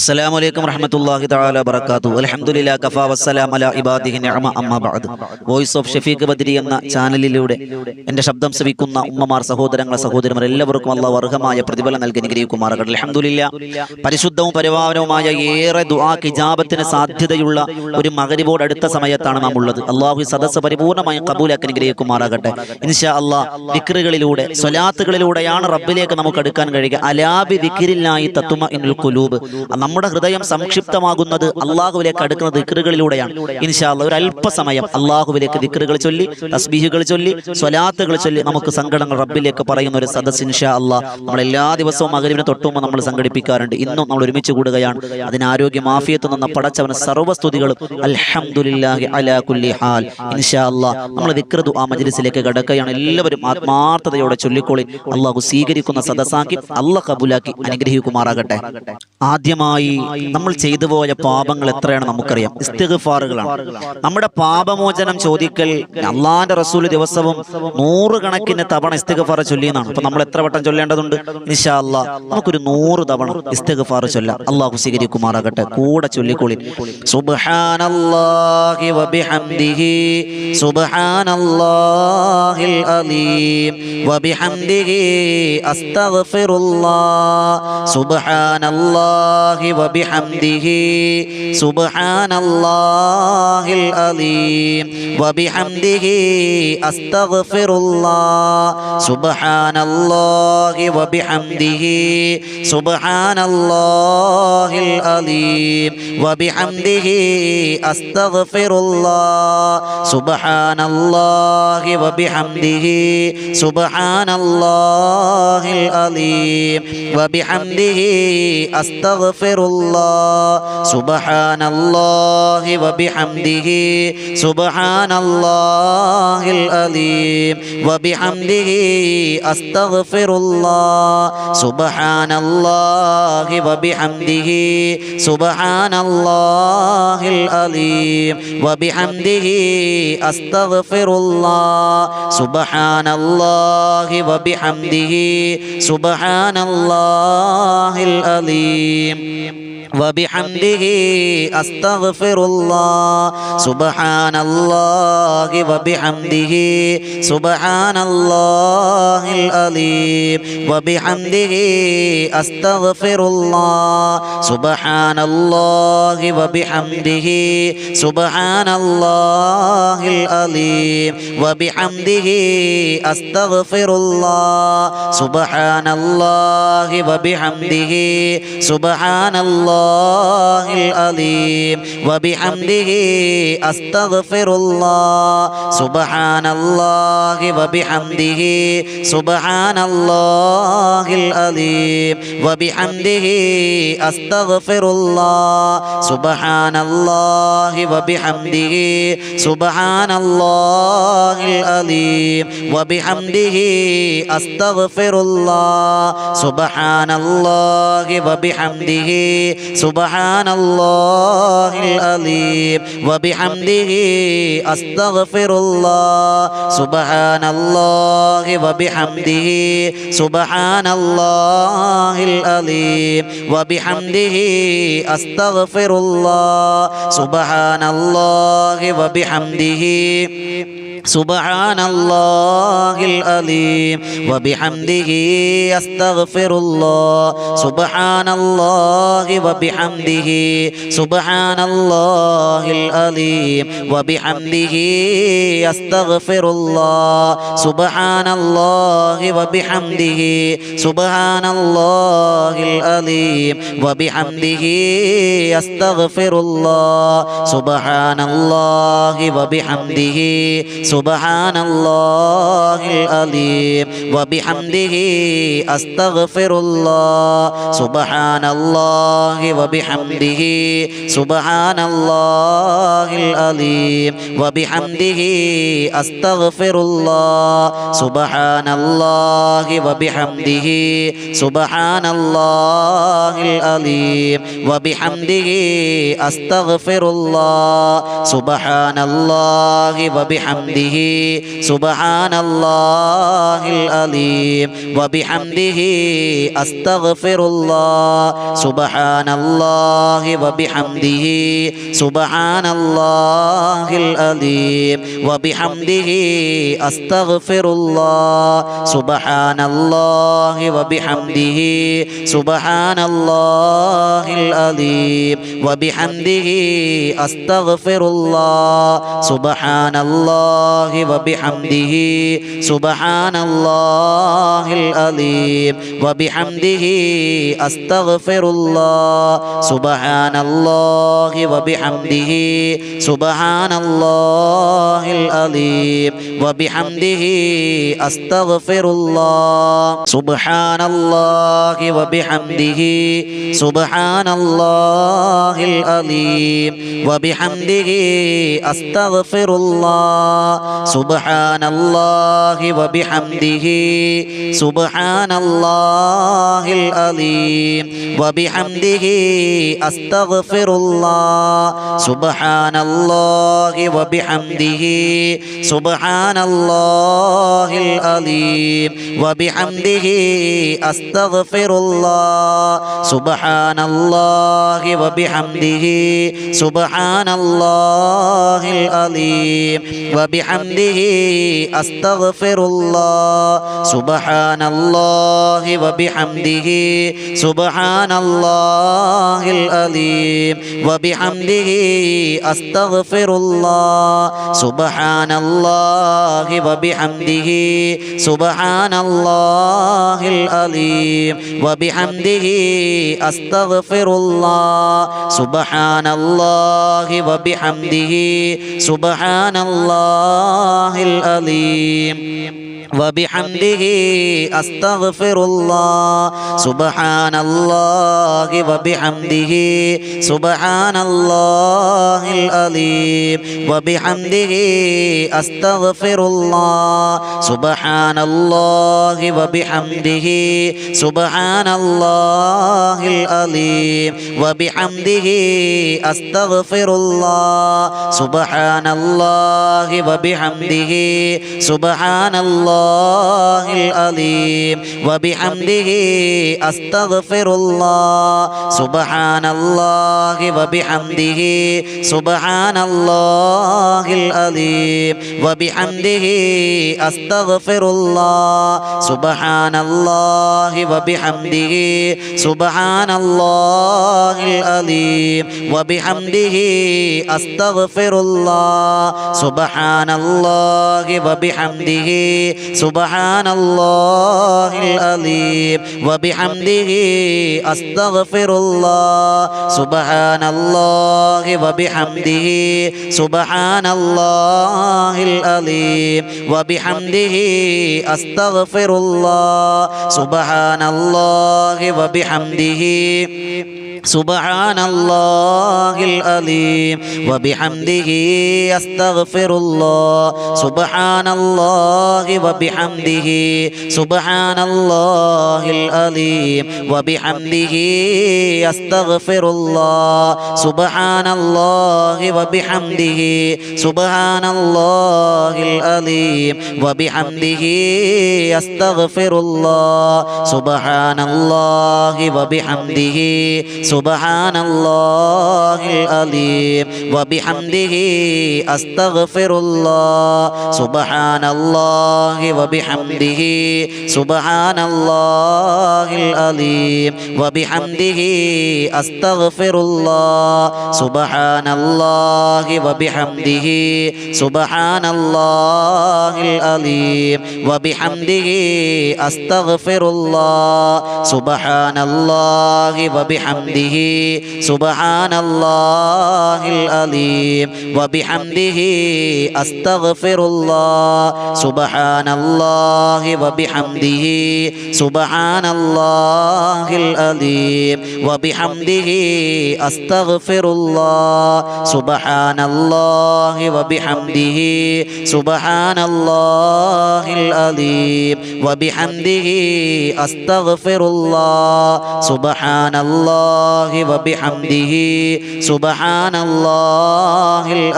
അസ്സലാമു അലൈക്കും വറഹ്മത്തുള്ളാഹി തആല വബറകാതുഹു. അൽഹംദുലില്ലാഹി കഫാ വസ്സലാമു അലാ ഇബാദിഹി നിഅമ അമ്മാ ബഅദ്. വോയിസ് ഓഫ് ഷഫീഖ് ബദരി എന്ന ചാനലിലൂടെ എൻ്റെ ശബ്ദം ശ്രവിക്കുന്ന ഉമ്മമാർ, സഹോദരങ്ങൾ, സഹോദരിമാർ എല്ലാവർക്കും അല്ലാഹു അർഹമായ പ്രതിഫലം നൽകി അനുഗ്രഹിക്കുമാറാകട്ടെ. അൽഹംദുലില്ലാഹ്. പരിശുദ്ധവും പരിപാവനവുമായ ഏറെ ദുആക്ക് ഇജാബത്തിന് സാധ്യതയുള്ള ഒരു മഗ്രിബോട് അടുത്ത സമയത്താണ് നാം ഉള്ളത്. അല്ലാഹു ഈ സദസ്സ് പരിപൂർണമായി ഖബൂലാക്കി അനുഗ്രഹിക്കുമാറാകട്ടെ. ഇൻഷാ അല്ലാഹ് ദിക്റുകളിലൂടെ, സ്വലാത്തുകളിലൂടെയാണ് റബ്ബിലേക്ക് നമുക്ക് അടുക്കാൻ കഴിയുക. അലാ ബി ദിക്രില്ലാഹി തത്മഇന്നുൽ ഖുലൂബ്. നമ്മുടെ ഹൃദയം സംക്ഷിപ്തമാകുന്നത് അള്ളാഹുവിലേക്ക് അടുക്കുന്ന ദിക്റുകളിലൂടെയാണ്. ഇൻഷാ അല്ലാഹ് ഒരു അല്പസമയം അള്ളാഹുവിലേക്ക് ദിക്റുകൾ ചൊല്ലി, തസ്ബീഹുകൾ ചൊല്ലി, സ്വലാത്തുകൾ ചൊല്ലി നമുക്ക് സങ്കടങ്ങൾ റബ്ബിലേക്ക് പറയുന്ന ഒരു സദസ്സ് ഇൻഷാ അല്ലാഹ് നമ്മൾ എല്ലാ ദിവസവും മഗ്രിബിന് തൊട്ടുമുമ്പ് നമ്മൾ സംഘടിപ്പിക്കാറുണ്ട്. ഇന്നും നമ്മൾ ഒരുമിച്ച് കൂടുകയാണ്. അതിന് ആരോഗ്യം, ആഫിയത്ത് തന്ന പടച്ചവന് സർവ്വസ്തുതികളും. അൽഹംദുലില്ലാഹി അലാ കുല്ലി ഹാൽ. ഇൻഷാ അല്ലാഹ് നമ്മൾ ദിക്ർ ദുആ മജ്ലിസിലേക്ക് കടക്കുകയാണ്. എല്ലാവരും ആത്മാർത്ഥതയോടെ ചൊല്ലിക്കോളി. അള്ളാഹു സ്വീകരിക്കുന്ന സദസ്സാക്കി അല്ലാഹ് കബൂലാക്കി അനുഗ്രഹിക്കുമാറാകട്ടെ. ആദ്യമായി നമ്മൾ ചെയ്തു പോയ പാപങ്ങൾ എത്രയാണ് നമുക്കറിയാം. ഇസ്തിഗ്ഫാറുകളാണ്. നമ്മുടെ പാപമോചനം ചോദിക്കൽ അള്ളാന്റെ റസൂൽ ദിവസവും 100 കണക്കിന് തവണ ഇസ്തിഗ്ഫാർ ചൊല്ലിയെന്നാണ്. അപ്പൊ നമ്മൾ എത്ര വട്ടം ചൊല്ലേണ്ടതുണ്ട്? ഇൻഷാ അല്ലാഹ് നമുക്കൊരു 100 തവണ ഇസ്തിഗ്ഫാർ ചൊല്ലാം. അള്ളാഹു സ്വീകരിക്കുമാറാകട്ടെ. കൂടെ ചൊല്ലിക്കോളി. സുബ്ഹാനല്ലാഹി വബിഹംദിഹി സുബ്ഹാനല്ലാഹിൽ അലീം വബിഹംദിഹി അസ്തഗ്ഫിറുല്ലാഹ് സുബ്ഹാനല്ലാഹി വബിഹംദിഹി സുബ്ഹാനല്ലാഹിൽ അലീം വബിഹംദിഹി അസ്തഗ്ഫിറുല്ലാഹ് സുബ്ഹാനല്ലാഹി വബിഹംദിഹി സുബ്ഹാനല്ലാഹിൽ അലീം വബിഹംദിഹി അസ്തഗ്ഫിറുല്ലാഹ് സുബ്ഹാനല്ലാഹി വബിഹംദിഹി സുബ്ഹാനല്ലാഹിൽ അലീം വബിഹംദിഹി അസ്തഗ്ഫിറുല്ലാഹ് സുബ്ഹാനല്ലാഹി വബിഹംദിഹി സുബ്ഹാനല്ലാഹിൽ അലീം വബിഹംദിഹി അസ്തഗ്ഫിറുല്ലാഹ് സുബ്ഹാനല്ലാഹി വബിഹംദിഹി സുബ്ഹാനല്ലാഹിൽ അലീം വബിഹംദിഹി അസ്തഗ്ഫിറുല്ലാഹ് സുബ്ഹാനല്ലാഹി വബിഹംദിhi സുബ്ഹാനല്ലാഹിൽ അലീം വബിഹംദിഹി അസ്തഗ്ഫിറുല്ലാഹ് സുബ്ഹാനല്ലാഹി വബിഹംദിഹി സുബ്ഹാനല്ലാഹിൽ അലീം വബിഹംദിഹി അസ്തഗ്ഫിറുല്ലാഹ് സുബ്ഹാനല്ലാഹി വബിഹംദിഹി സുബ്ഹാനല്ലാഹിൽ അലീം വബിഹംദിഹി അസ്തഗ്ഫിറുല്ലാഹ് സുബ്ഹാനല്ലാഹി വബിഹംദിഹി സുബ്ഹാനല്ലാഹി العليم وبحمده أستغفر الله سبحان الله وبحمده سبحان الله العليم وبحمده أستغفر الله سبحان الله وبحمده سبحان الله العليم وبحمده أستغفر الله سبحان الله وبحمده سبحان الله العليم وبحمده أستغفر الله سبحان الله وبحمده سبحان الله العليم وبحمده أستغفر الله سبحان الله وبحمده سبحان الله العليم وبحمده أستغفر الله سبحان الله وبحمده سبحان الله العليم وبحمده أستغفر الله سبحان الله وبحمده سبحان الله العليم وبحمده أستغفر الله سبحان الله وبحمده سبحان الله العليم وبحمده أستغفر الله سبحان الله وبحمده سبحان الله العليم وبحمده أستغفر الله سبحان الله وبحمده سبحان الله العليم وبحمده أستغفر الله سبحان الله وبحمده സുബ്ഹാനല്ലാഹിൽ അലീം വബിഹംദിഹി അസ്തഗ്ഫിറുല്ലാഹ് സുബ്ഹാനല്ലാഹി വബിഹംദിഹി സുബ്ഹാനല്ലാഹിൽ അലീം വബിഹംദിഹി അസ്തഗ്ഫിറുല്ലാഹ് സുബ്ഹാനല്ലാഹി വബിഹംദിഹി സുബ്ഹാനല്ലാഹിൽ അലീം വബിഹംദിഹി അസ്തഗ്ഫിറുല്ലാഹ് സുബ്ഹാനല്ലാഹി വബിഹംദിഹി സുബ്ഹാനല്ലാഹിൽ അലീം വബിഹംദിഹി അസ്തഗ്ഫിറുല്ലാഹ് സുബ്ഹാനല്ലാഹി വബിഹംദിഹി സുബ്ഹാനല്ലാഹിൽ അലീം വബിഹംദിഹി അസ്തഗ്ഫിറുല്ലാഹ് സുബ്ഹാനല്ലാഹി വബിഹംദിഹി സുബ്ഹാനല്ലാഹിൽ അലീം വബിഹംദിഹി അസ്തഗ്ഫിറുല്ലാഹ് സുബ്ഹാനല്ലാഹി വബിഹംദിഹി സുബ്ഹാനല്ലാഹിൽ അലീം വബിഹംദിഹി അസ്തഗ്ഫിറുല്ലാഹ് സുബ്ഹാനല്ലാഹി വബിഹംദിhi സുബ്ഹാനല്ലാഹിൽ അലീം വബിഹംദിhi അസ്തഗ്ഫിറുല്ലാഹ് സുബ്ഹാനല്ലാഹി വബിഹംദിhi സുബ്ഹാനല്ലാഹിൽ അലീം വബിഹംദിhi അസ്തഗ്ഫിറുല്ലാഹ് സുബ്ഹാനല്ലാഹി വബിഹംദിhi സുബ്ഹാനല്ലാഹിൽ അലീം വബിഹംദിhi അസ്തഗ്ഫിറുല്ലാഹ് സുബ്ഹാനല്ലാഹി വബിഹംദിhi സുബ്ഹാനല്ലാഹിൽ അലീം വബിഹംദിhi അസ്തഗ്ഫിറുല്ലാഹ് സുബ്ഹാനല്ലാഹി വബിഹംദിhi സുബ്ഹാനല്ലാഹിൽ അലീം വബിഹംദിhi അസ്തഗ്ഫിറുല്ലാഹ് സുബ്ഹാനല്ലാഹി വബിഹംദിhi സുബ്ഹാനല്ലാഹിൽ അലീം വബിഹംദിhi അസ്തഗ്ഫിറുല്ലാഹ് സുബ്ഹാനല്ലാഹി വബിഹംദിhi സുബ്ഹാനല്ലാഹിൽ അലീം വബിഹംദിhi അസ്തഗ്ഫിറുല്ലാഹ് സുബ്ഹാനല്ലാഹി വബിഹംദിhi സുബ്ഹാനല്ലാഹി العليم وبحمده أستغفر الله سبحان الله وبحمده سبحان الله العليم وبحمده أستغفر الله سبحان الله وبحمده سبحان الله العليم وبحمده أستغفر الله سبحان الله وبحمده سبحان الله العليم وبحمده أستغفر الله سبحان الله وبحمده سبحان الله العليم وبحمده أستغفر الله سبحان الله وبحمده سبحان الله العليم وبحمده أستغفر الله سبحان الله وبحمده سبحان الله العليم وبحمده أستغفر الله سبحان الله وبحمده سبحان الله العليم وبحمده أستغفر الله سبحان الله وبحمده سبحان الله العليم وبحمده أستغفر الله سبحان الله وبحمده سبحان الله العليم وبحمده أستغفر الله سبحان الله وبحمده سبحان الله العليم وبحمده أستغفر الله سبحان الله وبحمده سبحان الله العليم وبحمده أستغفر الله سبحان الله وبحمده سبحان الله العليم وبحمده അസ്തഗ്ഫിറുല്ലാഹ് സുബ്ഹാനല്ലാഹി വബിഹംദിഹി സുബ്ഹാനല്ലാഹിൽ അലീം വബിഹംദിഹി അസ്തഗ്ഫിറുല്ലാഹ് സുബ്ഹാനല്ലാഹി വബിഹംദിഹി സുബ്ഹാനല്ലാഹിൽ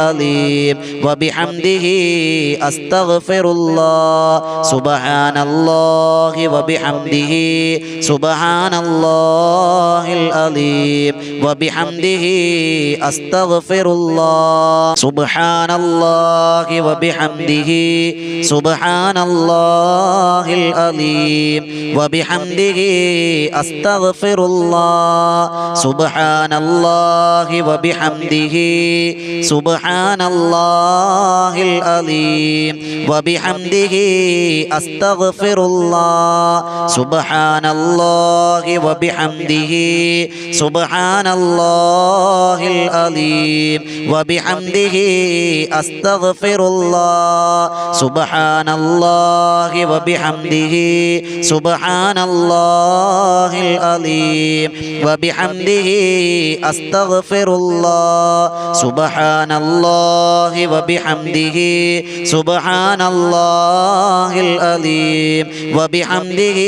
അലീം വബിഹംദിഹി അസ്തഗ്ഫിറുല്ലാഹ് സുബ്ഹാനല്ലാഹി വബിഹംദിഹി സുബ്ഹാനല്ലാഹിൽ അലീം വബിഹംദിഹി അസ്തഗ്ഫിറുല്ലാഹ് സുബ്ഹാനല്ലാഹി വബിഹംദിഹി സുബ്ഹാനല്ലാഹിൽ അലീം വബിഹംദിഹി അസ്തഗ്ഫിറുല്ലാഹ് സുബ്ഹാനല്ലാഹി വബിഹംദിഹി സുബ്ഹാനല്ലാഹിൽ അലീം വബിഹംദിഹി അസ്തഗ്ഫിറുല്ലാഹ് സുബ്ഹാനല്ലാഹി വബിഹംദിഹി സുബ്ഹാനല്ലാഹിൽ അലീം വബിഹംദിഹി അസ്തഗ്ഫിറുല്ലാഹ് സുബ്ഹാനല്ലാഹി വബിഹംദിഹി സുബ്ഹാനല്ലാഹിൽ അലീം വബിഹംദിഹി അസ്തഗ്ഫിറുല്ലാഹ് സുബ്ഹാനല്ലാഹി വബിഹംദിhi സുബ്ഹാനല്ലാഹിൽ അലീം വബിഹംദിhi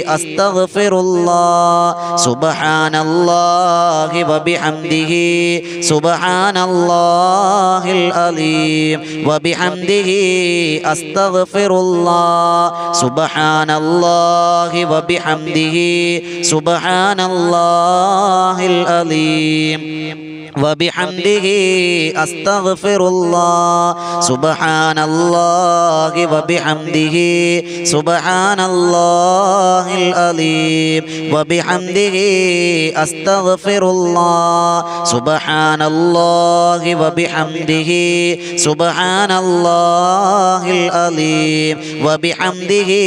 അസ്തഗ്ഫിറുല്ലാഹ് സുബ്ഹാനല്ലാഹി വബിഹംദിhi സുബ്ഹാനല്ലാഹിൽ അലീം വബിഹംദിhi അസ്തഗ്ഫിറുല്ലാഹ് സുബ്ഹാനല്ലാഹി വബിഹംദിhi സുബ്ഹാനല്ലാഹിൽ അലീം വബിഹംദിഹി അസ്തഗ്ഫിറുല്ലാഹ് സുബ്ഹാനല്ലാഹി വബിഹംദിഹി സുബ്ഹാനല്ലാഹിൽ അലീം വബിഹംദിഹി അസ്തഗ്ഫിറുല്ലാഹ് സുബ്ഹാനല്ലാഹി വബിഹംദിഹി സുബ്ഹാനല്ലാഹിൽ അലീം വബിഹംദിഹി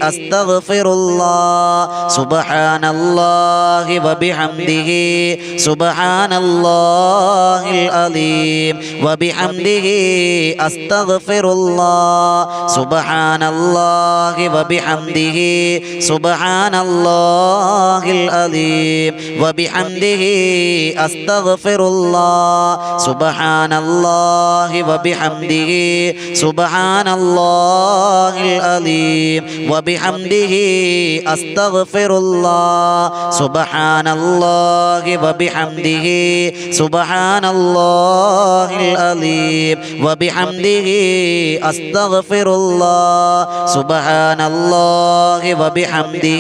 അസ്തഗ്ഫിറുല്ലാഹ് സുബ്ഹാനല്ലാഹി വബിഹംദിhi സുബ്ഹാനല്ലാഹി العليم وبحمده أستغفر الله سبحان الله وبحمده سبحان الله العليم وبحمده أستغفر الله سبحان الله وبحمده سبحان الله العليم وبحمده أستغفر الله سبحان الله وبحمده سبحان الله العليم وبحمده أستغفر الله سبحان الله وبحمده سبحان الله العليم وبحمده أستغفر الله سبحان الله وبحمده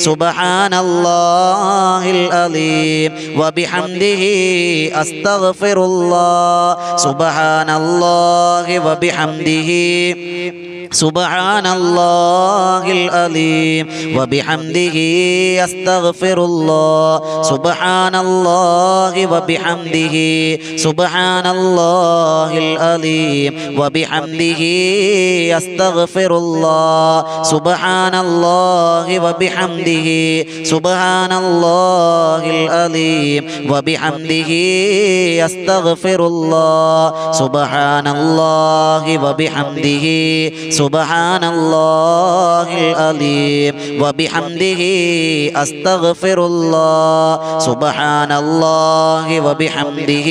سبحان الله العليم وبحمده أستغفر الله سبحان الله وبحمده سبحان الله العليم وبحمده أستغفر الله سبحان الله وبحمده سبحان الله العليم وبحمده أستغفر الله سبحان الله وبحمده سبحان الله العليم وبحمده أستغفر الله سبحان الله وبحمده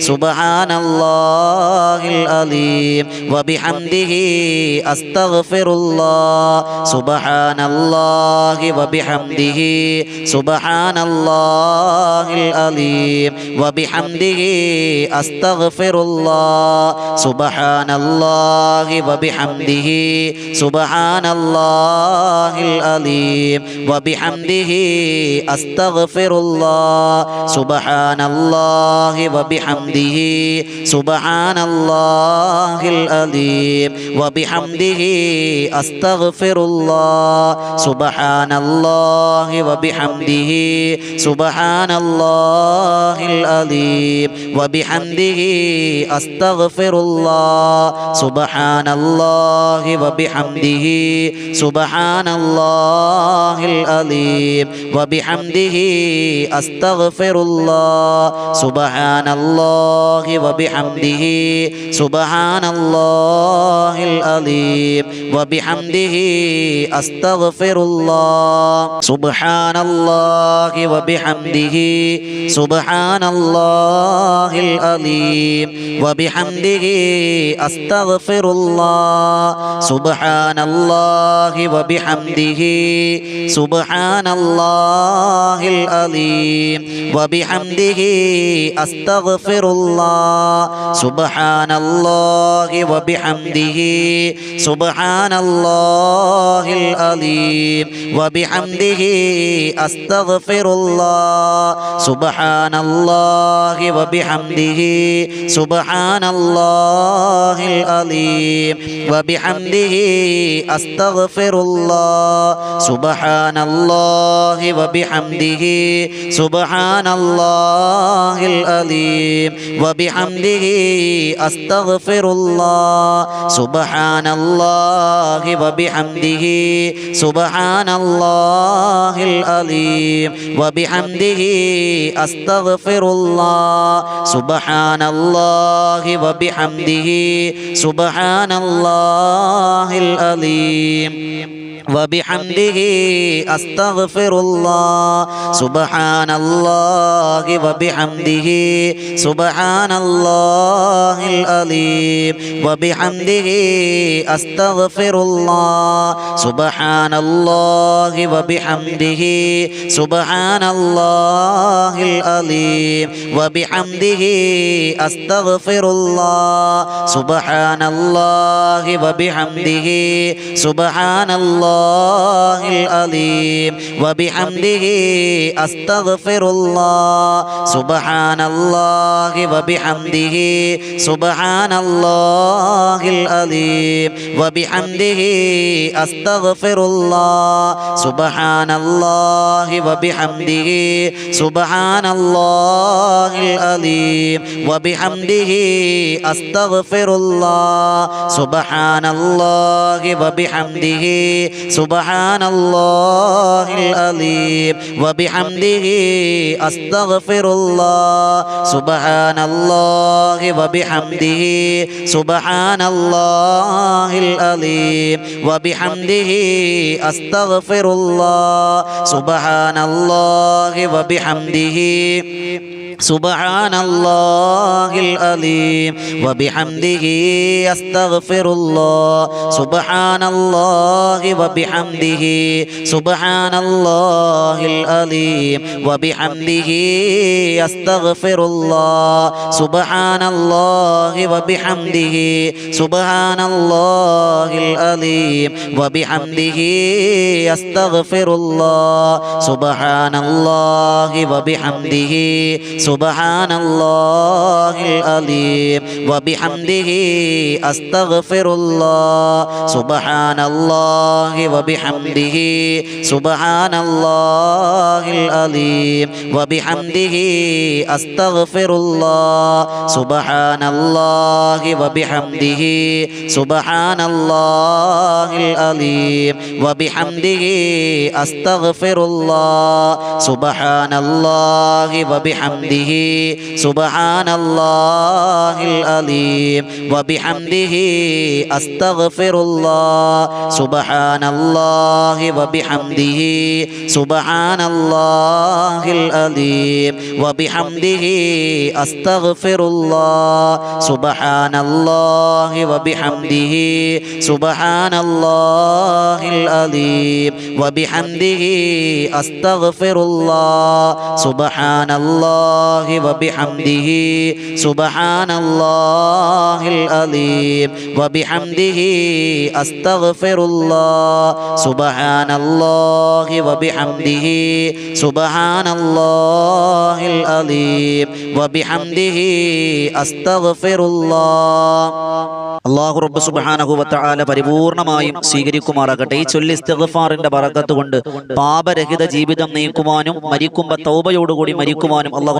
سبحان الله العليم وبحمده أستغفر الله سبحان الله وبحمده سبحان الله العليم وبحمده أستغفر الله سبحان الله وبحمده سبحان الله العليم وبحمده أستغفر الله سبحان الله وبحمده سبحان الله العليم وبحمده أستغفر الله سبحان الله وبحمده سبحان الله العظيم وبحمده أستغفر الله سبحان الله وبحمده سبحان الله العظيم وبحمده أستغفر الله سبحان الله وبحمده سبحان الله العظيم وبحمده أستغفر الله سبحان الله وبحمده سبحان الله العظيم وبحمده أستغفر الله سبحان الله وبحمده سبحان الله العظيم وبحمده أستغفر الله سبحان الله وبحمده سبحان الله العظيم وبحمده أستغفر الله سبحان الله وبحمده سبحان الله العظيم وبحمده أستغفر الله سبحان الله وبحمده سبحان الله العظيم وبحمده أستغفر الله سبحان الله وبحمده سبحان الله العظيم وبحمده أستغفر الله سبحان الله وبحمده سبحان الله العظيم وبحمده أستغفر الله سبحان الله وبحمده سبحان الله العظيم وبحمده أستغفر الله سبحان الله وبحمده سبحان الله العظيم وبحمده أستغفر الله سبحان الله وبحمده سبحان الله العظيم وبحمده أستغفر الله سبحان الله وبحمده سبحان الله العظيم وبحمده أستغفر الله سبحان الله وبحمده سبحان الله العظيم وبحمده أستغفر الله سبحان الله وبحمده سبحان الله العظيم وبحمده أستغفر الله سبحان الله وبحمده سبحان الله العظيم وبحمده أستغفر الله سبحان الله وبحمده سبحان الله العظيم وبحمده أستغفر الله سبحان الله وبحمده سبحان الله العظيم وبحمده أستغفر الله سبحان الله وبحمده سبحان الله العظيم وبحمده أستغفر الله سبحان الله وبحمده سبحان الله العظيم وبحمده أستغفر الله سبحان الله وبحمده سبحان الله العظيم وبحمده أستغفر الله سبحان الله وبحمده سبحان الله العظيم وبحمده أستغفر الله سبحان الله وبحمده سبحان الله العظيم وبحمده أستغفر الله سبحان الله وبحمده سبحان الله العظيم وبحمده أستغفر الله سبحان الله وبحمده سبحان الله العظيم وبحمده أستغفر الله سبحان الله وبحمده سبحان الله العظيم وبحمده أستغفر الله سبحان الله وبحمده سبحان الله العظيم وبحمده أستغفر الله. അല്ലാഹു റബ്ബ് സുബ്ഹാനഹു വ തആല പരിപൂർണമായും സ്വീകരിക്കുമാറാകട്ടെ. ഈ ചൊല്ലി ഇസ്തിഗ്ഫാറിന്റെ ബറക്കത്ത് കൊണ്ട് പാപരഹിത ജീവിതം നയിക്കുവാനും മരിക്കുമ്പോൾ തൗബയോടുകൂടി മരിക്കുവാനും അല്ലാഹു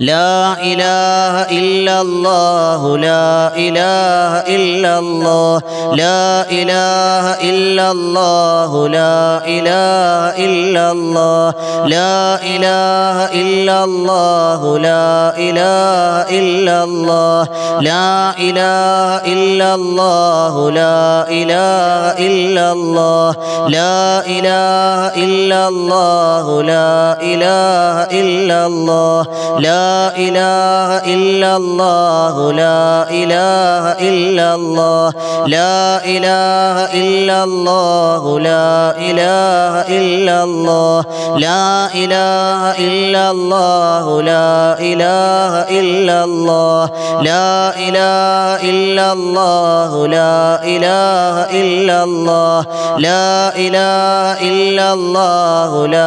ലാ ഇലാഹ ഇല്ലല്ലാഹു ലാ ഇലാഹ ഇല്ലല്ലാഹ് ലാ ഇലാഹ ഇല്ലല്ലാഹു ലാ ഇലാഹ ഇല്ലല്ലാഹ് ലാ ഇലാഹ ഇല്ലല്ലാഹു ലാ ഇലാഹ ഇല്ലല്ലാഹ് ലാ ഇലാഹ ഇല്ലല്ലാഹു ലാ ഇലാഹ ഇല്ലല്ലാഹ് ലാ ഇലാഹ ഇല്ലല്ലാഹു ലാ ഇലാഹ ഇല്ലല്ലാഹ് ലാ ഇലാഹ ഇല്ലല്ലാഹു ലാ ഇലാഹ ഇല്ലല്ലാഹ് ലാ ഇലാഹ ഇല്ലല്ലാഹു ലാ ഇലാഹ ഇല്ലല്ലാഹ് ലാ ഇലാഹ ഇല്ലല്ലാഹു ലാ ഇലാഹ ഇല്ലല്ലാഹ് ലാ ഇലാഹ ഇല്ലല്ലാഹു ലാ ഇലാഹ ഇല്ലല്ലാഹ് ലാ ഇലാഹ ഇല്ലല്ലാഹു ലാ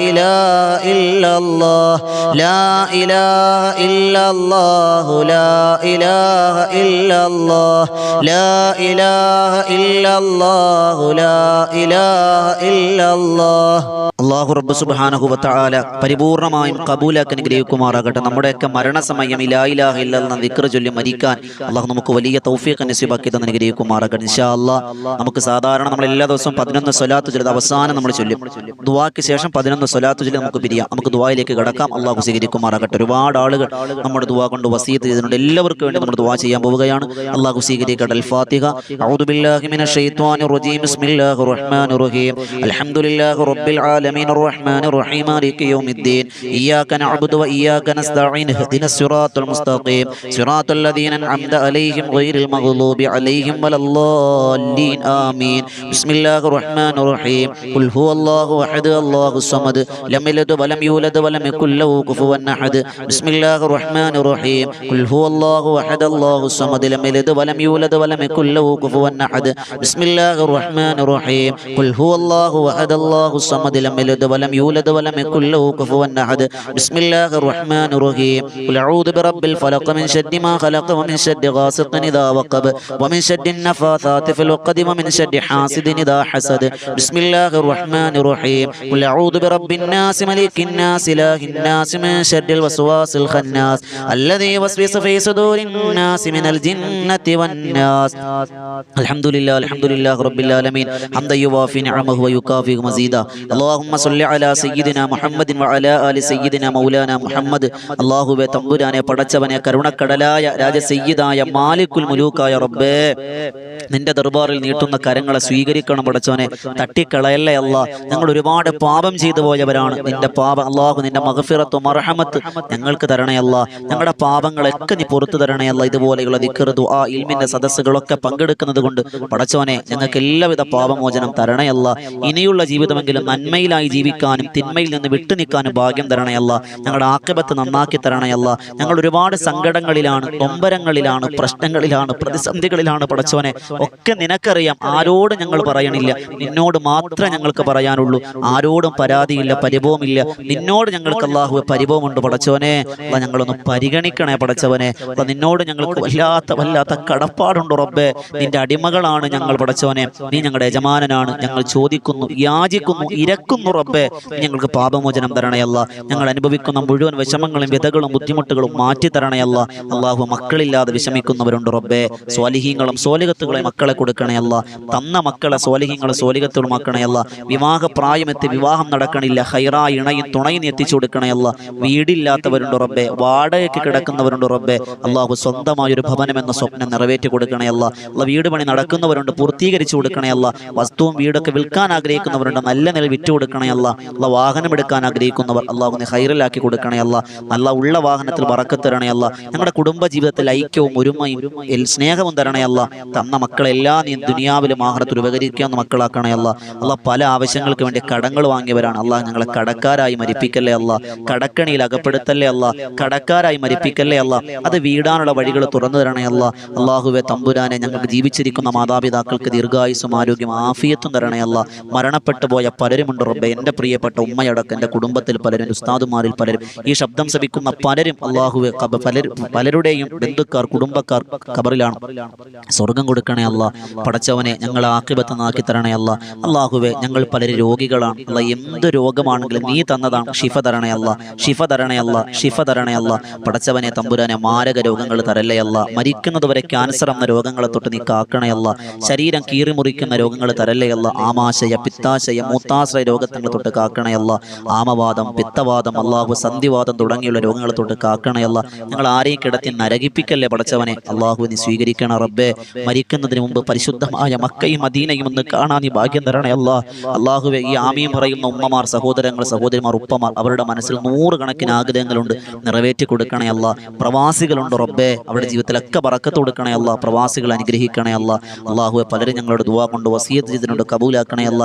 ഇലാഹ ഇല്ലല്ലാഹ് ലാ ഇലാഹ ഇല്ലല്ലാഹു ലാ ഇലാഹ ഇല്ലല്ലാഹ് ലാ ഇലാഹ ഇല്ലല്ലാഹു ലാ ഇലാഹ ഇല്ലല്ലാഹ്. അല്ലാഹു റബ്ബ് സുബ്ഹാനഹു വ തആല പരിപൂർണമായും കബൂലാക്കി അനുഗ്രഹിക്കുമാറാകട്ടെ. നമ്മുടെയൊക്കെ മരണസമയം ലാ ഇലാഹ ഇല്ലല്ലാഹ് എന്ന ദിക്ർ ചൊല്ലി മരിക്കാൻ അല്ലാഹു നമുക്ക് വലിയ തൗഫീഖ് നസീബാക്കി തന്ന് അനുഗ്രഹിക്കുമാറാകട്ടെ. ഇൻഷാ അല്ലാഹ് നമുക്ക് സാധാരണ നമ്മൾ എല്ലാ ദിവസവും 11 സ്വലാത്ത് ചൊല്ലി അവസാനം നമ്മൾ ചൊല്ലും. ദുആക്ക് ശേഷം 11 സ്വലാത്ത് ചൊല്ലി നമുക്ക് പിരിയാം. നമുക്ക് ദുആയിലേക്ക് കടക്കാം. അല്ലാഹു സ്വീകരിക്കുമാറാകട്ടെ. ഒരുപാട് ആളുകൾ നമ്മുടെ ദുആ കൊണ്ട് വസിയത്ത് ചെയ്തിട്ടുണ്ട്. എല്ലാവർക്കും വേണ്ടി നമ്മൾ ദുആ ചെയ്യാൻ പോവുകയാണ്. അല്ലാഹു സ്വീകരിക്കട്ടെ. അൽ ഫാത്തിഹ. അഊദു ബില്ലാഹി മിനശ് ശൈത്വാനിർ റജീം. ബിസ്മില്ലാഹിർ റഹ്മാനിർ റഹീം. അൽഹംദുലില്ലാഹി റബ്ബിൽ ആലമീൻ റഹ്മാനിർ റഹീം മാലികി യൗമിദ്ദീൻ. ഇയ്യാക നഅ്ബുദു വ ഇയ്യാക നസ്തഈൻ. ഇഹ്ദിനസ് സിറാത്തൽ മുസ്തഖീം. സിറാത്തൽ ലദീന അൻഅംത അലൈഹിം ഗൈറിൽ മഗ്ദൂബി അലൈഹിം വലദ്ദാല്ലീൻ. ആമീൻ. ബിസ്മില്ലാഹിർ റഹ്മാനിർ റഹീം. ഖുൽ ഹുവല്ലാഹു അഹദ് അല്ലാഹുസ് സമദ് ലം യലിദ് വലം യൂലദ് വലം യകുൽ ലഹു കുഫുവൻ അഹദ്. ബിസ്മില്ലാഹിർ റഹ്മാനിർ റഹീം. ഖുൽ ഹുവല്ലാഹു അഹദ് അല്ലാഹുസ് സമദ് ലം യലിദ് വലം യൂലദ് വലം യകുൽ ലഹു കുഫുവൻ അഹദ്. ബിസ്മില്ലാഹിർ റഹ്മാനിർ റഹീം. ഖുൽ ഹുവല്ലാഹു അഹദ് അല്ലാഹുസ് സമദ് ലം യലിദ് വലം യൂലദ് വലം യകുൽ ലഹു കുഫുവൻ അഹദ്. ബിസ്മില്ലാഹിർ റഹ്മാനിർ റഹീം. ഖുൽ അഊദു ബിറബ്ബിൽ ഫലഖ് മിൻ ശർരി മാ ഖലഖ വമിൻ ശർരി ഗാസിഖിൻ ഇദാ വഖബ് വമിൻ ശർരി النفاثات في العقد ومن شر حاسد إذا حسد. بسم الله الرحمن الرحيم. قل أعوذ برب الناس ملك الناس إله الناس من شر الوسواس الخناس الذي يوسوس في صدور الناس من الجنة والناس. الحمد لله رب العالمين حمدا يوافي نعمه ويكافئ مزيدا. اللهم صل على سيدنا محمد وعلى آل سيدنا مولانا محمد. അല്ലാഹുവേ തമ്പുരാനെ പടച്ചവനെ കരുണക്കടലായ രാജസയ്യിദായ മാലിക്കുൽ മുലൂക്കായ റബ്ബേ, നിന്റെ ദർബാറിൽ നീട്ടുന്ന കരങ്ങളെ സ്വീകരിക്കണം പടച്ചവനെ. തട്ടിക്കളയല്ലേ അല്ലാ. ഞങ്ങൾ ഒരുപാട് പാപം ചെയ്തു പോയവരാണ്. നിന്റെ പാപം അല്ലാഹു, നിന്റെ മഗ്ഫിറത്തും മർഹമത്ത് ഞങ്ങൾക്ക് തരണേ അല്ലാ. ഞങ്ങളുടെ പാപങ്ങളൊക്കെ നീ പുറത്തു തരണേ അല്ലാ. ഇതുപോലെയുള്ള ദിക്ർ, ദുആ, ഇൽമിന്റെ സദസ്സുകളൊക്കെ പങ്കെടുക്കുന്നത് കൊണ്ട് പടച്ചവനെ ഞങ്ങൾക്ക് എല്ലാവിധ പാപമോചനം തരണേ അല്ലാ. ഇനിയുള്ള ജീവിതമെങ്കിലും നന്മയിലായി ജീവിക്കാനും തിന്മയിൽ നിന്ന് വിട്ടുനിൽക്കാനും ഭാഗ്യം തരണേ അല്ലാ. ഞങ്ങളുടെ ആഖിബത്ത് നന്നാക്കി തരണേ അല്ലാ. ഞങ്ങൾ ഒരുപാട് സങ്കടങ്ങളിലാണ്, നൊമ്പരങ്ങളിലാണ്, പ്രശ്നങ്ങളിലാണ്, പ്രതിസന്ധികളിലാണ് പടച്ചവനെ. ഒക്കെ നിനക്കറിയാം. ആരോട് ഞങ്ങൾ പറയണില്ല, നിന്നോട് മാത്രമേ ഞങ്ങൾക്ക് പറയാനുള്ളൂ. ആരോടും പരാതിയില്ല, പരിഭവമില്ല. നിന്നോട് ഞങ്ങൾക്ക് അല്ലാഹുവേ പരിഭവമുണ്ട് പടച്ചവനെ. അല്ലാ, ഞങ്ങളൊന്ന് പരിഗണിക്കണേ പടച്ചവനെ. അല്ലാ, നിന്നോട് ഞങ്ങൾക്ക് വല്ലാത്ത കടപ്പാടുണ്ട് റബ്ബേ. നിന്റെ അടിമകളാണ് ഞങ്ങൾ പടച്ചവനെ. നീ ഞങ്ങളുടെ യജമാനനാണ്. ഞങ്ങൾ ചോദിക്കുന്നു, യാചിക്കുന്നു, ഇരക്കുന്നു റബ്ബേ. ഞങ്ങൾക്ക് പാപമോചനം തരണയല്ല. ഞങ്ങൾ അനുഭവിക്കുന്ന മുഴുവൻ വിഷമങ്ങളും വ്യതകളും ബുദ്ധിമുട്ടുകളും മാറ്റി തരണയല്ല. അല്ലാഹു, മക്കളില്ലാതെ വിഷമിക്കുന്നവരുണ്ട് റബ്ബേ. സ്വാലിഹീങ്ങളും സ്വാലിഹത്തുകളെ മക്കളെ കൊടുക്കണയല്ല. തന്ന മക്കളെ സ്വാലിഹീങ്ങളും സ്വാലിഹത്തുകളും ആക്കണയല്ല. വിവാഹപ്രായമെത്തി വിവാഹം നടക്കണില്ല, ഹൈറായി ഇണയും തുണയും എത്തിച്ചു കൊടുക്കണയല്ല. വീടില്ലാത്തവരുണ്ട് റബ്ബേ. വാടകയ്ക്ക് കിടക്കുന്നവരുണ്ട് റബ്ബേ. അല്ലാഹു, സ്വന്തമായൊരു ഭവനം എന്ന സ്വപ്നം നിറവേറ്റി കൊടുക്കണയല്ല. വീട് പണി നടക്കുന്നവരുണ്ട്, പൂർത്തീകരിച്ചു കൊടുക്കണയല്ല. വസ്തുവും വീടൊക്കെ വിൽക്കാൻ ആഗ്രഹിക്കുന്നവരുണ്ട്, നല്ല നില വിറ്റു കൊടുക്കണയല്ല. വാഹനം എടുക്കാൻ ആഗ്രഹിക്കുന്നവർ അല്ലാഹു നീ ഹൈറിലാക്കി കൊടുക്കണയല്ല. നല്ല ഉള്ള വാഹനത്തിൽ ബറക്കത്ത് തരണയല്ല. ഞങ്ങളുടെ കുടുംബ ജീവിതത്തിൽ ഐക്യവും ഒരുമയും സ്നേഹവും തരണയല്ല. തന്ന മക്കളെല്ലാം നീ ദുനിയാവിലും ആഖിറത്തിൽ ഉപകരിക്കാവുന്ന മക്കളാക്കണയല്ല. പല ആവശ്യങ്ങൾക്ക് വേണ്ടി കടങ്ങൾ വാങ്ങിയവരാണ്. അല്ലാഹ്, ഞങ്ങളെ കടക്കാരായി മരിപ്പിക്കല്ലേ അല്ല. കടക്കണിയിൽ അകപ്പെടുത്തല്ലേ അല്ല. കടക്കാരായി മരിപ്പിക്കല്ലേ അല്ല. അത് വീടാനുള്ള വഴികൾ തുറന്നു തരണേ അല്ല. അല്ലാഹുവേ തമ്പുരാനെ, ഞങ്ങൾക്ക് ജീവിച്ചിരിക്കുന്ന മാതാപിതാക്കൾക്ക് ദീർഘായുസ്സും ആരോഗ്യം ആഫിയത്തും തരണേ അല്ല. മരണപ്പെട്ടു പോയ പലരുമുണ്ട് റബ്ബേ. എൻ്റെ പ്രിയപ്പെട്ട ഉമ്മയടക്കം എൻ്റെ കുടുംബത്തിൽ പലരും, ഉസ്താദുമാരിൽ പലരും, ഈ ശബ്ദം ശ്രവിക്കുന്ന പലരും അല്ലാഹുവേ പലരുടെയും ബന്ധുക്കാർ, കുടുംബക്കാർ ഖബറിലാണ്. സ്വർഗം കൊടുക്കണേ അല്ല. പടച്ചവനെ ഞങ്ങളെ ആഖിബത്ത് നാക്കി തരണേ അല്ല. അള്ളാഹുവെ ഞങ്ങൾ പലരും രോഗികളാണ് അല്ല. എന്ത് രോഗമാണെങ്കിലും നീ തന്നതാണ്. ഷിഫ തരണേ അല്ല, ഷിഫ തരണേ അല്ല, ഷിഫ തരണേ അല്ല. പടച്ചവനെ തമ്പുരാനെ മാരക രോഗങ്ങൾ തരല്ലേ അല്ല. മരിക്കുന്നതുവരെ ക്യാൻസർ എന്ന രോഗങ്ങളെ തൊട്ട് നീ കാക്കണേ അല്ല. ശരീരം കീറിമുറിക്കുന്ന രോഗങ്ങൾ തരല്ലേ അല്ല. ആമാശയ, പിത്താശയ, മൂത്താശ്രയ രോഗങ്ങളെ തൊട്ട് കാക്കണേ അല്ല. ആമവാദം, പിത്തവാദം, അള്ളാഹു സന്ധിവാദം തുടങ്ങിയുള്ള രോഗങ്ങളെ തൊട്ട് കാക്കണേ അല്ല. ഞങ്ങൾ ആരെയും കിടത്തി നരകിപ്പിക്കല്ലേ പടച്ചവനെ. അള്ളാഹു നീ സ്വീകരിക്കണം റബ്ബേ. മരിക്കുന്നതിന് മുമ്പ് പരിശുദ്ധമായ മക്കയും മദീനയും ഒന്ന് കാണാൻ നീ ഭാഗ്യം തരണേ അല്ല. അള്ളാഹുവെ ഈ ആമീൻ പറയുന്ന ഉമ്മമാർ, സഹോദരങ്ങൾ, സഹോദരിമാർ, ഉപ്പമാർ, അവരുടെ മനസ്സിൽ 100 കണക്കിന് ആഗ്രഹങ്ങളുണ്ട്, നിറവേറ്റി കൊടുക്കണേ അല്ല. പ്രവാസികളുണ്ട് റബ്ബേ, അവരുടെ ജീവിതത്തിലൊക്കെ ബറക്കത്ത് കൊടുക്കണേ അല്ല. പ്രവാസികൾ അനുഗ്രഹിക്കണേ അല്ല. അള്ളാഹുവെ പലരും ഞങ്ങളുടെ ദുആ കൊണ്ട് വസിയത്ത് ചെയ്തിട്ടുണ്ട്, കബൂലാക്കണേ അല്ല.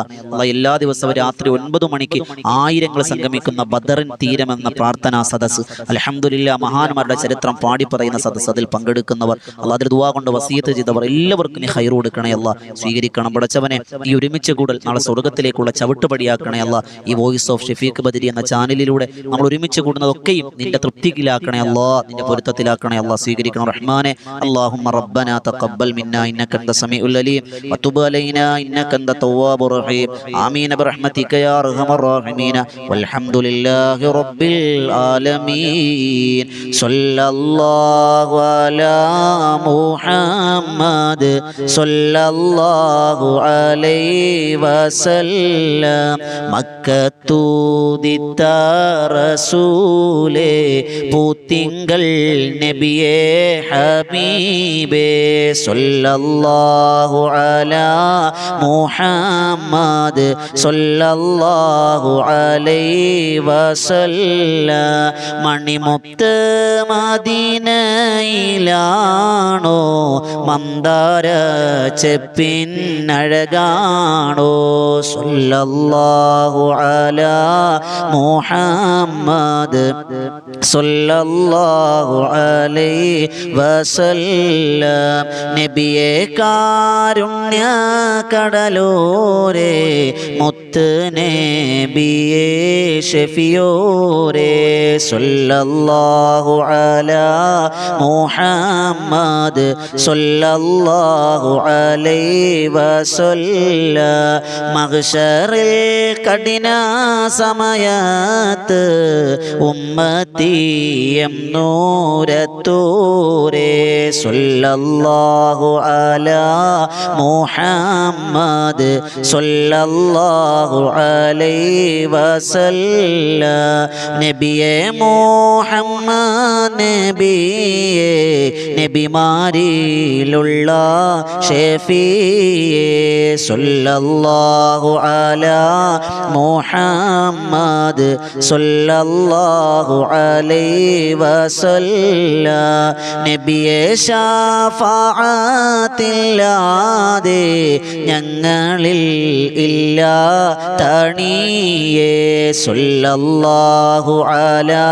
എല്ലാ ദിവസവും രാത്രി 9 മണിക്ക് ആയിരങ്ങൾ സംഗമിക്കുന്ന ബദറിൻ തീരമെന്ന പ്രാർത്ഥനാ സദസ്സ്, അൽഹംദുലില്ലാ, മഹാന്മാരുടെ ചരിത്രം പാടി പറയുന്ന സദസ്സ്, അതിൽ പങ്കെടുക്കുന്നവർ, അല്ലാഹ് അതിൽ ദുആ കൊണ്ട് വസിയത്ത് ചെയ്തവർ എല്ലാവർക്കും നീ ഖൈർ കൊടുക്കണേ അല്ല. സ്വീകരിക്കണം പടച്ചവനെ. ഈ ഒരുമിച്ച് കൂടൽ നാളെ സ്വർഗ്ഗത്തിലേക്കുള്ള ചവിട്ടുപടിയാക്കണേ അല്ല. ഈ വോയിസ് ഓഫ് ഷഫീഖ് ബദരി എന്ന ചാനലിലൂടെ നമ്മൾ ഒരുമിച്ച് കൂടുന്നതൊക്കെയും നിന്റെ തൃപ്തിയിലാക്കണേ അല്ല, നിന്റെ പൊരുത്തത്തിലാക്കണേ അല്ല. സ്വീകരിക്കണം റഹ്മാനെ. അല്ലാഹുമ്മ റബ്ബനാ തഖബ്ബൽ മിന്നാ ഇന്നക അൻത സമീഉൽ അലീം വതുബ് അലൈനാ ഇന്നക അൻത തവ്വാബുർ റഹീം. ആമീൻ ബിറഹ്മതിക യാ അർഹമർ റഹീമീൻ. വൽഹംദുലില്ലാഹി റബ്ബിൽ ആലമീൻ. സ്വല്ലല്ലാഹു അലാ മുഹമ്മദ് സ്വല്ലല്ലാഹു അലൈഹി വസല്ലം. മക്കത്തൂദിത്ത റസൂലേ, പൂത്തിങ്കൾ നബിയേ ഹബീബേ, സ്വല്ലല്ലാഹു അലാ മുഹമ്മദ് സ്വല്ലല്ലാഹു അലൈഹി വസല്ലം. മണിമുത്ത് മദീനയിലാണോ, മന്ദാര ചെപ്പിനഴകാണോ, സ്വല്ലല്ലാഹു അലാ മുഹമ്മദ് സ്വല്ലല്ലാഹു അലൈഹി വസല്ലം. നബിയേ കാരുണ്യ കടലോരേ, മുത്ത് നബിയേ ഷഫിയോരേ, സ്വല്ലല്ലാഹു അലാ മുഹമ്മദ് സ്വല്ലല്ലാഹു അലൈഹി വസല്ലം. മഹ്ശറിൽ കഠിന സമയത്ത് ഉമ്മത്തിയം നൂരത്തൂരേ, സ്വല്ലല്ലാഹു അലാ മുഹമ്മദ് സ്വല്ലല്ലാഹു അലൈഹി വസല്ലം. നബിയേ മുഹമ്മദ് നബിയേ, നബിമാരിലുള്ള ഷഫീയേ, സ്വല്ലല്ലാഹു അലാ മുഹമ്മദ് സ്വല്ലല്ലാഹു അലൈഹി വസല്ലം. നബിയേ ശഫാഅത്തില്ലാതെ ഞങ്ങളിൽ ഇല്ല തണിയേ, സ്വല്ലല്ലാഹു അലാ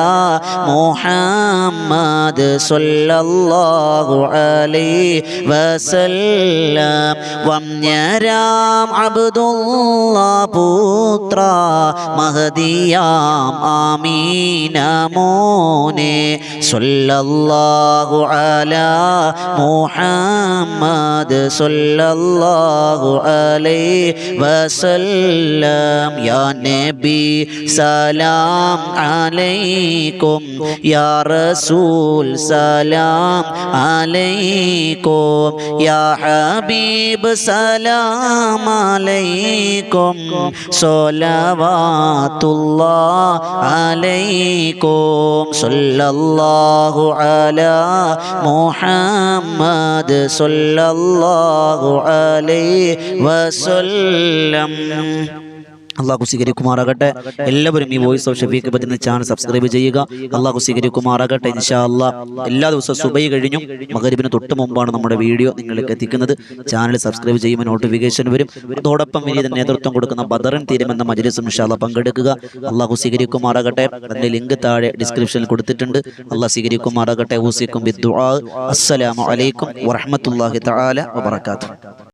മുഹമ്മദ് സ്വല്ലല്ലാഹു അലൈഹി വസല്ലം. വന്യരാം അബ്ദുല്ലാ പുത്ര മഹദിയാം ആമീന മോനെ, സ്വല്ലല്ലാഹു അലാ മുഹമ്മദ് സ്വല്ലല്ലാഹു അലൈഹി വസല്ലം. യാ നബി സലാം അലൈക്കും, യാ റസൂൽ സലാം അലൈക്കും, യാ ഹബീബ് സലാം അലൈക്കും, സ്വലവാത്തുല്ലാഹ് അലൈക്കും, സ്വല്ലല്ലാഹു അലാ മുഹമ്മദ് സ്വല്ലല്ലാഹു അലൈഹി വസല്ലം. അള്ളാഹു സ്വീകരിക്കുമാറാകട്ടെ. എല്ലാവരും ഈ voice of Shafeeq Badri channel subscribe ചെയ്യുക. അള്ളാഹു സ്വീകരിക്കുമാറാകട്ടെ. ഇൻഷാ അല്ലാഹ് എല്ലാ ദിവസവും സുബഹി കഴിഞ്ഞും മഗ്‌രിബിന് തൊട്ട് മുമ്പാണ് നമ്മുടെ വീഡിയോ നിങ്ങളിലേക്ക് എത്തിക്കുന്നത്. ചാനൽ സബ്സ്ക്രൈബ് ചെയ്യുമ്പോൾ നോട്ടിഫിക്കേഷൻ വരും. അതോടൊപ്പം ഇനി ഇതിന് നേതൃത്വം കൊടുക്കുന്ന ബദറിൻ തീരുമെന്ന മജ്‌ലിസും ഇൻഷാ അല്ലാഹ് പങ്കെടുക്കുക. അള്ളാഹു സ്വീകരിക്കുമാറാകട്ടെ. അതിന്റെ ലിങ്ക് താഴെ ഡിസ്ക്രിപ്ഷനിൽ കൊടുത്തിട്ടുണ്ട്. അള്ളാഹു സ്വീകരിക്കുമാറാകട്ടെ. ഊസിക്കും ബിദ്ദുആ. അസ്സലാമു അലൈക്കും വറഹ്മത്തുള്ളാഹി തആല വബറകാതുഹു.